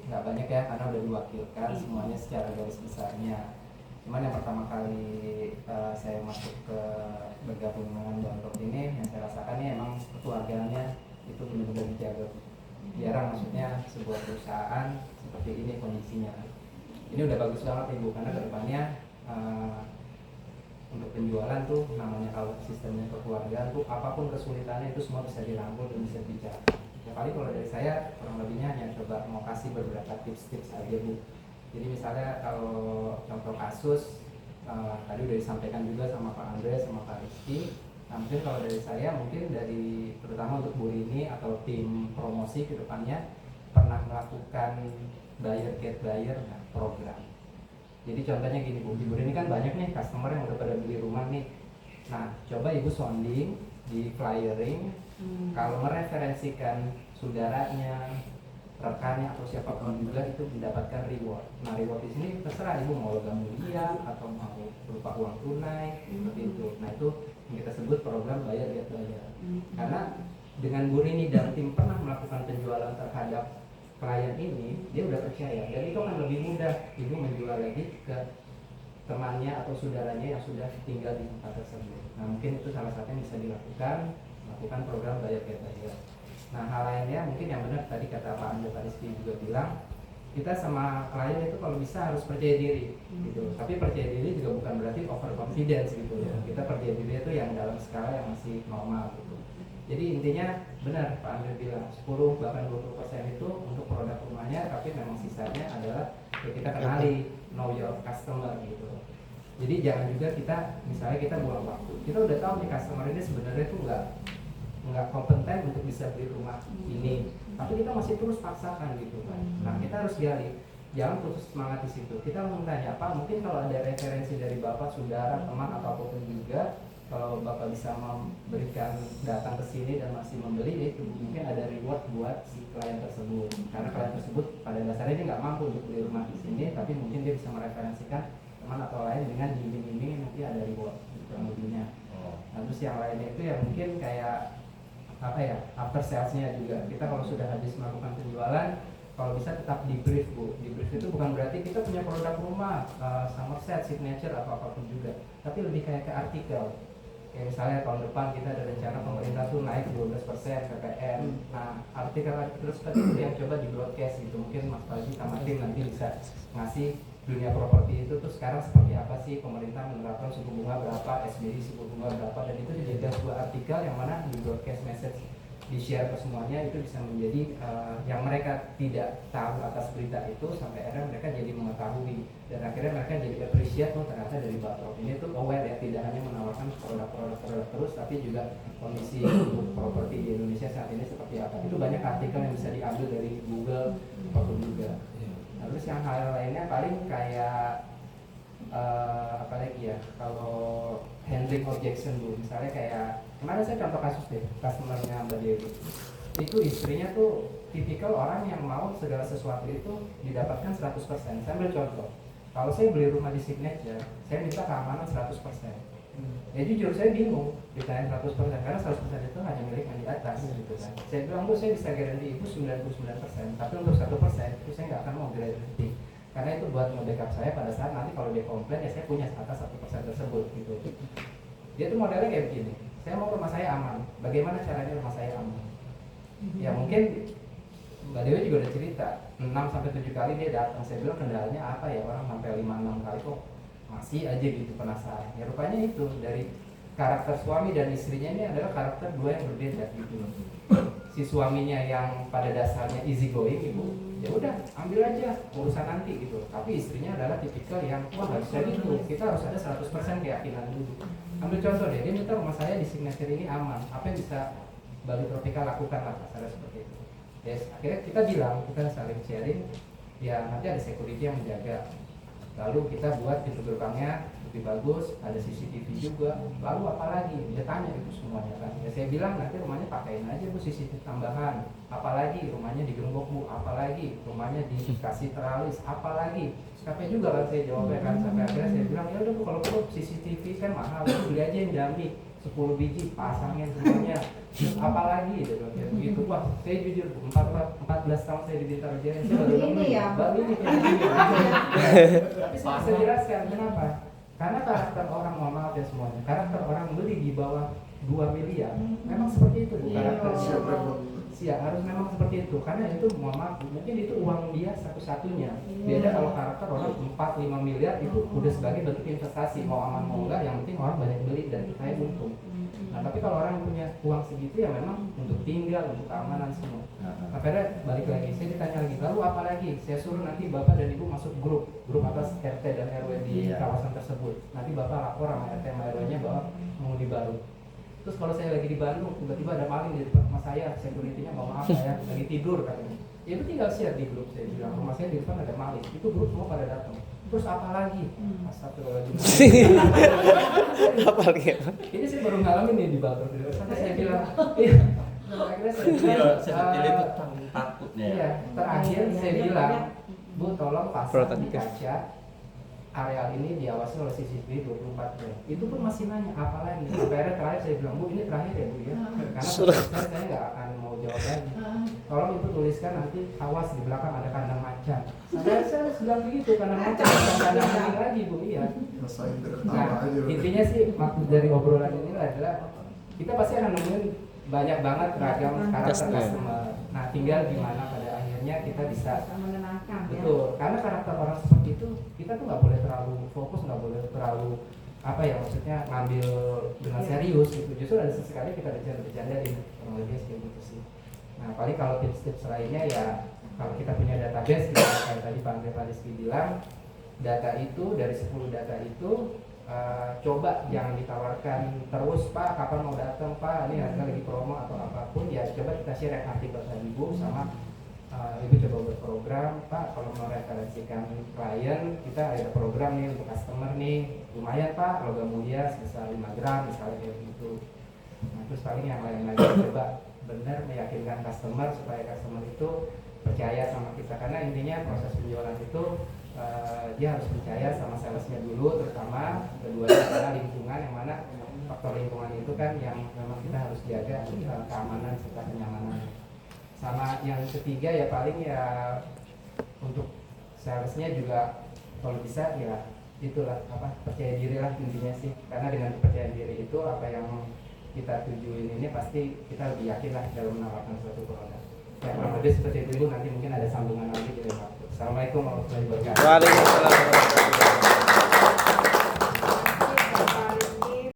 nggak banyak ya karena udah diwakilkan semuanya secara garis besarnya. Cuman yang pertama kali saya masuk ke bergabung dengan Download ini, yang saya rasakan ini emang kekeluargaannya itu benar-benar dijaga. Jarang maksudnya sebuah perusahaan seperti ini kondisinya. Ini udah bagus banget Ibu, karena kedepannya untuk penjualan tuh namanya kalau sistemnya kekeluargaan tuh apapun kesulitannya itu semua bisa dirangkul dan bisa bicara. Ya paling kalau dari saya kurang lebihnya hanya coba mau kasih beberapa tips-tips aja Bu. Jadi misalnya kalau contoh kasus tadi udah disampaikan juga sama Pak Andre sama Pak Rizky. Nah mungkin kalau dari saya mungkin dari terutama untuk Bu Rini atau tim promosi ke depannya pernah melakukan buyer get buyer program. Jadi contohnya gini Bu, di Bu Rini kan banyak nih customer yang udah pada beli rumah nih. Nah coba Ibu sounding di flyering, kalau mereferensikan saudaranya, rekannya atau siapapun juga itu mendapatkan reward. Nah reward di sini terserah Ibu mau logam mulia atau mau berupa uang tunai seperti itu. Nah itu yang kita sebut program bayar get bayar. Karena dengan Bu Rini dan tim pernah melakukan penjualan terhadap klien ini, dia udah percaya dan itu akan lebih mudah Ibu menjual lagi ke temannya atau saudaranya yang sudah tinggal di tempat tersebut. Nah mungkin itu salah satu yang bisa dilakukan, melakukan program bayar get bayar. Nah hal lainnya mungkin yang benar tadi kata Pak Andi Rizky juga bilang, kita sama klien itu kalau bisa harus percaya diri gitu. Tapi percaya diri juga bukan berarti overconfidence gitu ya. Kita percaya diri itu yang dalam skala yang masih normal gitu. Jadi intinya benar Pak Andi bilang 10 bahkan 20% itu untuk produk rumahnya, tapi memang sisanya adalah ya kita kenali, know your customer gitu. Jadi jangan juga kita misalnya kita buang waktu. Kita udah tahu nih customer ini sebenarnya itu nggak kompeten untuk bisa beli rumah ini, tapi kita masih terus paksakan gitu kan. Nah kita harus gali, jangan putus semangat di situ. Kita mau tanya Pak, mungkin kalau ada referensi dari Bapak, saudara, teman atau apapun juga, kalau Bapak bisa memberikan datang ke sini dan masih membeli, itu mungkin ada reward buat si klien tersebut. Karena klien tersebut pada dasarnya dia nggak mampu untuk beli rumah di sini, tapi mungkin dia bisa mereferensikan teman atau lain dengan bimbing-bimbing nanti ada reward kurang lebihnya. Nah, terus yang lainnya itu ya mungkin kayak apa ya, after salesnya juga kita kalau sudah habis melakukan penjualan kalau bisa tetap di brief Bu. Di brief itu bukan berarti kita punya produk rumah Somerset, Signature atau apapun juga, tapi lebih kayak ke artikel. Kayak misalnya tahun depan kita ada rencana pemerintah tuh naik 12% PPN. Nah artikel-artikel seperti itu yang coba di broadcast gitu. Mungkin Mas Faji sama tim nanti bisa ngasih dunia properti itu tuh sekarang seperti apa sih, pemerintah menerapkan suku bunga berapa, SBI suku bunga berapa, dan itu dijadikan sebuah artikel yang mana di broadcast message di share ke semuanya, itu bisa menjadi yang mereka tidak tahu atas berita itu sampai akhirnya mereka jadi mengetahui dan akhirnya mereka jadi appreciate tuh ternyata dari Batrop ini tuh aware ya, tidak hanya menawarkan produk-produk terus tapi juga kondisi properti di Indonesia saat ini seperti apa. Itu banyak artikel yang bisa diambil dari Google apapun juga. Terus yang hal lainnya paling kayak apa lagi ya, kalau handling objection Bu, misalnya kayak kemarin saya contoh kasus deh, customernya Mbak Dewi itu istrinya tuh tipikal orang yang mau segala sesuatu itu didapatkan 100%. Saya ambil contoh, kalau saya beli rumah di Signature, saya minta keamanan 100%. Ya jujur saya bingung ditanya 100% karena 100% itu hanya milik yang di atas gitu kan. Saya bilang Bu, saya bisa garansi itu 99%, tapi untuk 1% itu saya nggak akan mau garansi karena itu buat nge-backup saya pada saat nanti kalau dia komplain ya saya punya atas 1% tersebut gitu. Dia tuh modelnya kayak begini, saya mau rumah saya aman, bagaimana caranya rumah saya aman? Ya mungkin Mbak Dewi juga udah cerita 6-7 kali dia datang, saya bilang kendalanya apa ya, orang sampai 5-6 kali kok masih aja gitu penasaran. Ya rupanya itu dari karakter suami dan istrinya ini adalah karakter dua yang berbeda gitu. Si suaminya yang pada dasarnya easy going Ibu, ya udah ambil aja urusan nanti gitu. Tapi istrinya adalah tipikal yang wah nggak bisa gitu, kita harus ada 100% keyakinan dulu. Ambil contoh deh, dia minta rumah saya di Signature ini aman, apa yang bisa Bali Tropika lakukan lah kasarnya seperti itu. Yes, akhirnya kita bilang, kita saling sharing, ya nanti ada security yang menjaga. Lalu kita buat pintu gerbangnya lebih bagus, ada CCTV juga. Lalu apalagi? Dia tanya itu semuanya kan. Ya saya bilang nanti rumahnya pakein aja Bu CCTV tambahan. Apalagi rumahnya digembok Bu, apalagi rumahnya dikasih teralis, apalagi. Capek juga kan saya jawabnya kan, sampai akhirnya saya bilang ya udah Bu kalau perlu CCTV kan mahal, beli aja yang dummy. 10 biji pasangin semuanya. Terus apalagi gitu kayak begitu. Wah, saya jujur 14 tahun saya di Bintaro Jaya, saya baru ini ya, baru ini kayak gini. Tapi saya bisa jelaskan kenapa. Karena karakter orang, mohon maaf ya semuanya, karakter orang beli di bawah 2 miliar memang seperti itu, bu. Karakter harus memang seperti itu, karena itu mohon maaf, mungkin itu uang dia satu-satunya. Beda kalau karakter orang 4-5 miliar itu udah sebagai bentuk investasi, mau aman mau enggak, yang penting orang banyak beli dan saya untung. Nah tapi kalau orang punya uang segitu ya memang untuk tinggal, untuk keamanan semua. Nah pada balik lagi, saya ditanya lagi, lalu apa lagi? Saya suruh nanti bapak dan ibu masuk grup atas RT dan RW di kawasan tersebut. Nanti bapak lapor sama RT sama RW-nya bahwa mau dibaru. Terus kalau saya lagi di Bandung, tiba-tiba ada maling di depan rumah saya, security-nya mau maaf saya lagi tidur katanya. Ya itu tinggal share di grup, saya bilang rumah saya di depan ada maling. Itu grup semua pada datang. Terus apa lagi? Astagfirullahaladzim. Apa lagi? Ini saya baru ngalamin nih di Bangkok. Sampai saya bilang, iya. Akhirnya saya bilang, seperti itu takutnya. Iya, terakhir saya bilang, Bu tolong pasang di kaca areal ini diawasi oleh CCTV 24 jam. Itu pun masih nanya apa lagi. Sampai terakhir saya bilang, Bu ini terakhir ya Bu ya. Karena saya nggak akan mau jawab lagi. Tolong itu tuliskan nanti awas di belakang ada kandang macan. Saya bilang begitu, kandang macan bukan kandang macan lagi Bu. Iya. Nah intinya sih maksud dari obrolan ini adalah kita pasti akan nemuin banyak banget ragam karakter customer. Nah tinggal gimana pada akhirnya kita bisa mengenalkan. betul, karena karakter orang seperti itu kita tuh nggak boleh terlalu fokus, nggak boleh terlalu apa ya maksudnya ngambil dengan serius gitu. Justru ada sesekali kita bercanda-bercandain, kurang lebih kayak gitu sih. Nah paling kalau tips-tips lainnya ya kalau kita punya database gitu, kayak tadi Pak Rizky bilang, data itu dari 10 data itu coba jangan ditawarkan terus Pak kapan mau datang Pak ini harga lagi promo atau apapun, ya coba kita share artikel tadi Bu sama Ibu coba berprogram Pak kalau mau referensikan klien kita ada program nih untuk customer nih lumayan Pak logam mulia sebesar 5 gram misalnya kayak gitu. Nah terus paling yang lain lagi coba benar meyakinkan customer supaya customer itu percaya sama kita, karena intinya proses penjualan itu dia harus percaya sama salesnya dulu, terutama keduanya adalah lingkungan, yang mana faktor lingkungan itu kan yang memang kita harus jaga keamanan serta kenyamanan. Sama yang ketiga ya paling ya untuk salesnya juga kalau bisa ya itulah apa percaya diri lah intinya sih, karena dengan kepercayaan diri itu apa yang kita tujuin ini pasti kita lebih yakin lah dalam menawarkan suatu produk. Ya kurang lebih seperti itu, nanti mungkin ada sambungan lagi di waktu. Assalamualaikum warahmatullahi wabarakatuh. Waalaikumsalam.